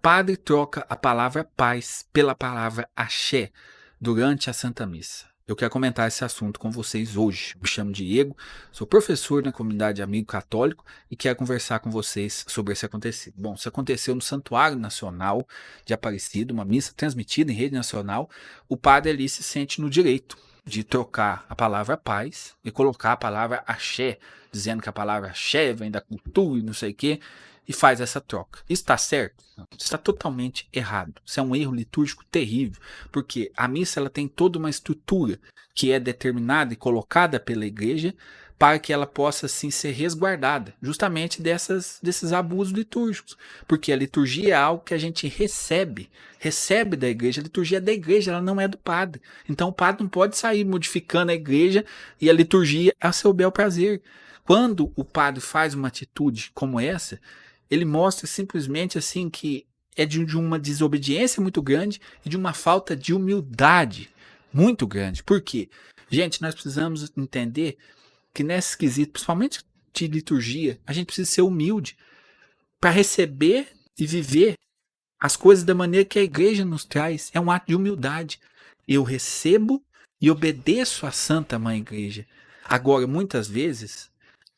padre troca a palavra paz pela palavra axé durante a Santa Missa. Eu quero comentar esse assunto com vocês hoje. Me chamo Diego, sou professor na comunidade Amigo Católico e quero conversar com vocês sobre esse acontecido. Bom, isso aconteceu no Santuário Nacional de Aparecida, uma missa transmitida em rede nacional. O padre ali se sente no direito de trocar a palavra paz e colocar a palavra axé, dizendo que a palavra axé vem da cultura e não sei o quê, e faz essa troca. Isso está certo? Não, isso está totalmente errado. Isso é um erro litúrgico terrível, porque a missa ela tem toda uma estrutura que é determinada e colocada pela igreja para que ela possa assim ser resguardada, justamente desses abusos litúrgicos, porque a liturgia é algo que a gente recebe da igreja, a liturgia é da igreja, ela não é do padre. Então o padre não pode sair modificando a igreja e a liturgia a seu bel prazer. Quando o padre faz uma atitude como essa, ele mostra simplesmente assim que é de uma desobediência muito grande e de uma falta de humildade muito grande. Por quê? Gente, nós precisamos entender que nesse quesito, principalmente de liturgia, a gente precisa ser humilde para receber e viver as coisas da maneira que a igreja nos traz. É um ato de humildade. Eu recebo e obedeço à Santa Mãe Igreja. Agora, muitas vezes,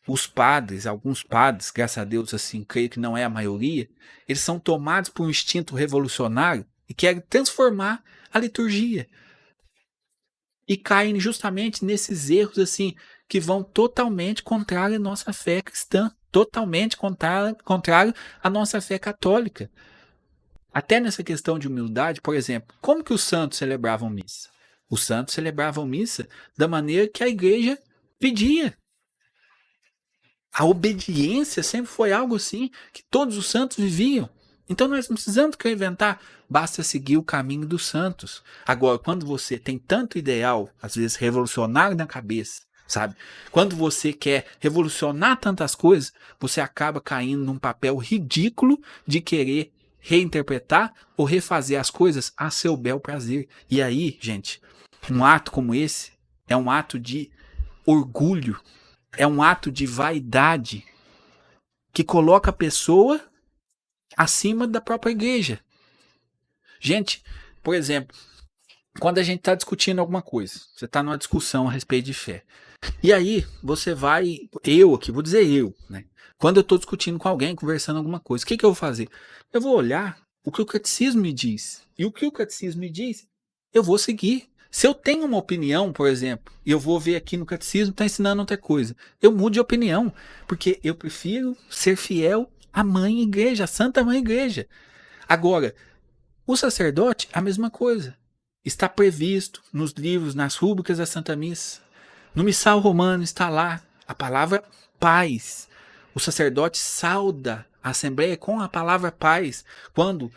os padres, alguns padres, graças a Deus, assim, creio que não é a maioria, eles são tomados por um instinto revolucionário e querem transformar a liturgia. E caem justamente nesses erros, assim, que vão totalmente contrário à nossa fé cristã, totalmente contrário à nossa fé católica. Até nessa questão de humildade, por exemplo, como que os santos celebravam missa? Os santos celebravam missa da maneira que a igreja pedia. A obediência sempre foi algo assim que todos os santos viviam. Então nós não precisamos inventar, basta seguir o caminho dos santos. Agora, quando você tem tanto ideal, às vezes revolucionário na cabeça, sabe? Quando você quer revolucionar tantas coisas, você acaba caindo num papel ridículo de querer reinterpretar ou refazer as coisas a seu bel prazer. E aí, gente, um ato como esse é um ato de orgulho. É um ato de vaidade que coloca a pessoa acima da própria igreja. Gente, por exemplo, quando a gente está discutindo alguma coisa, você está numa discussão a respeito de fé. E aí, você vai, eu aqui, vou dizer eu, né? Quando eu estou discutindo com alguém, conversando alguma coisa, o que eu vou fazer? Eu vou olhar o que o catecismo me diz. E o que o catecismo me diz, eu vou seguir. Se eu tenho uma opinião, por exemplo, e eu vou ver aqui no catecismo, está ensinando outra coisa, eu mudo de opinião, porque eu prefiro ser fiel à mãe igreja, à Santa Mãe Igreja. Agora, o sacerdote, a mesma coisa. Está previsto nos livros, nas rúbricas da Santa Missa. No missal romano está lá a palavra paz. O sacerdote sauda a Assembleia com a palavra paz. Quando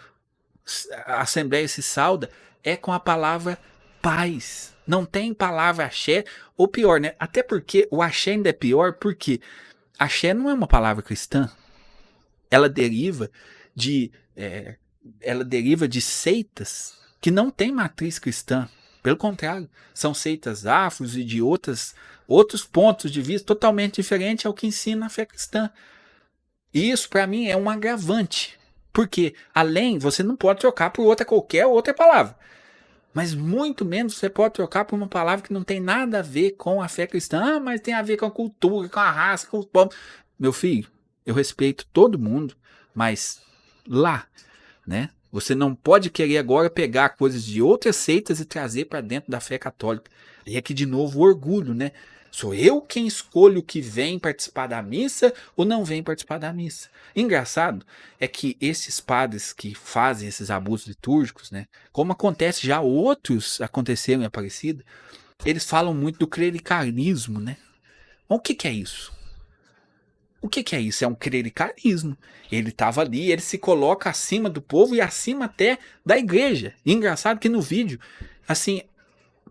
a Assembleia se sauda, é com a palavra paz. Não tem palavra axé, ou pior, né? Até porque o axé ainda é pior, porque axé não é uma palavra cristã. Ela deriva de seitas que não têm matriz cristã. Pelo contrário, são seitas afros e de outros pontos de vista totalmente diferentes ao que ensina a fé cristã. E isso, para mim, é um agravante. Porque, além, você não pode trocar por qualquer outra palavra. Mas muito menos você pode trocar por uma palavra que não tem nada a ver com a fé cristã. Ah, mas tem a ver com a cultura, com a raça, com os povos. Meu filho, eu respeito todo mundo, mas lá, né? Você não pode querer agora pegar coisas de outras seitas e trazer para dentro da fé católica. E aqui de novo o orgulho, né? Sou eu quem escolho que vem participar da missa ou não vem participar da missa. Engraçado é que esses padres que fazem esses abusos litúrgicos, né? Como acontece já outros aconteceram em Aparecida, eles falam muito do clericalismo, né? Mas o que é isso? O que é isso? É um clericalismo. Ele estava ali, ele se coloca acima do povo e acima até da igreja. E engraçado que no vídeo, assim,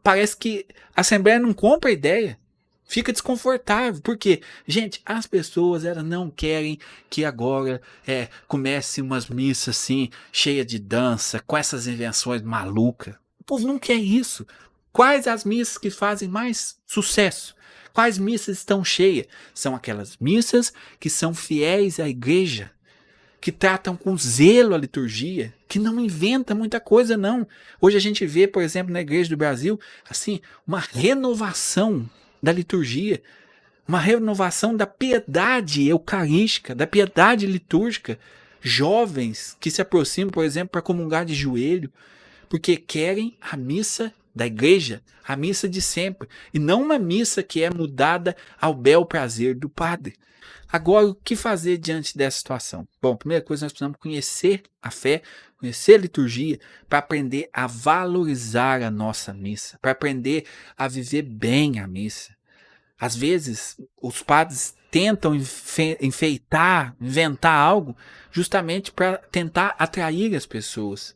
parece que a Assembleia não compra a ideia. Fica desconfortável. Porque, gente, as pessoas elas não querem que agora comece umas missas assim, cheia de dança, com essas invenções malucas. O povo não quer isso. Quais as missas que fazem mais sucesso? Quais missas estão cheias? São aquelas missas que são fiéis à igreja. que tratam com zelo a liturgia, que não inventa muita coisa, não. Hoje a gente vê, por exemplo, na Igreja do Brasil, assim, uma renovação da liturgia, uma renovação da piedade eucarística, da piedade litúrgica. Jovens que se aproximam, por exemplo, para comungar de joelho, porque querem a missa da igreja, a missa de sempre, e não uma missa que é mudada ao bel prazer do padre. Agora, o que fazer diante dessa situação? Bom, primeira coisa, nós precisamos conhecer a fé, conhecer a liturgia, para aprender a valorizar a nossa missa, para aprender a viver bem a missa. Às vezes, os padres tentam enfeitar, inventar algo, justamente para tentar atrair as pessoas.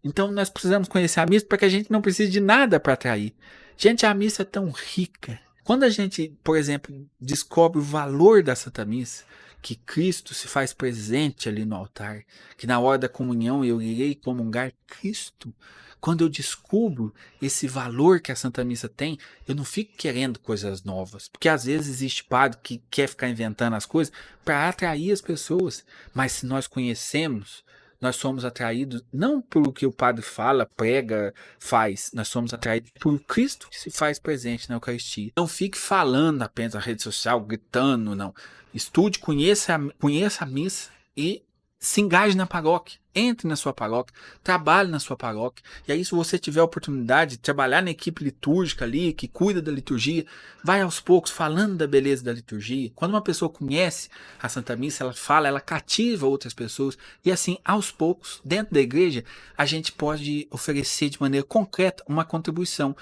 Então, nós precisamos conhecer a missa para que a gente não precise de nada para atrair. Gente, a missa é tão rica. Quando a gente, por exemplo, descobre o valor da Santa Missa, que Cristo se faz presente ali no altar, que na hora da comunhão eu irei comungar Cristo. Quando eu descubro esse valor que a Santa Missa tem, eu não fico querendo coisas novas. Porque às vezes existe padre que quer ficar inventando as coisas para atrair as pessoas. Mas se nós conhecemos, nós somos atraídos não pelo que o padre fala, prega, faz. Nós somos atraídos por Cristo que se faz presente na Eucaristia. Não fique falando apenas na rede social, gritando, não. Estude, conheça a missa e se engaje na paróquia. Entre na sua paróquia, trabalhe na sua paróquia. E aí, se você tiver a oportunidade de trabalhar na equipe litúrgica ali, que cuida da liturgia, vai aos poucos falando da beleza da liturgia. Quando uma pessoa conhece a Santa Missa, ela fala, ela cativa outras pessoas. E assim, aos poucos, dentro da igreja, a gente pode oferecer de maneira concreta uma contribuição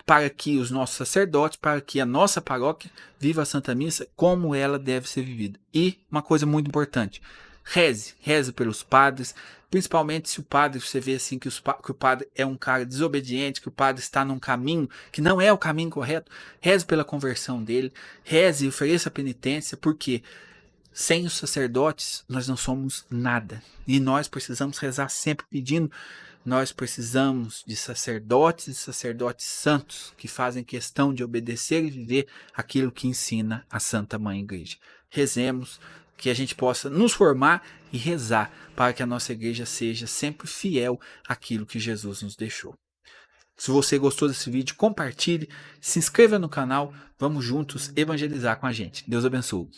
para que os nossos sacerdotes, para que a nossa paróquia viva a Santa Missa como ela deve ser vivida. E uma coisa muito importante, reze pelos padres, principalmente se o padre, você vê assim que o padre é um cara desobediente, que o padre está num caminho que não é o caminho correto, reze pela conversão dele, reze e ofereça penitência, porque sem os sacerdotes nós não somos nada. E nós precisamos rezar sempre pedindo. Nós precisamos de sacerdotes e sacerdotes santos que fazem questão de obedecer e viver aquilo que ensina a Santa Mãe Igreja. Rezemos, que a gente possa nos formar e rezar para que a nossa igreja seja sempre fiel àquilo que Jesus nos deixou. Se você gostou desse vídeo, compartilhe, se inscreva no canal, vamos juntos evangelizar com a gente. Deus abençoe.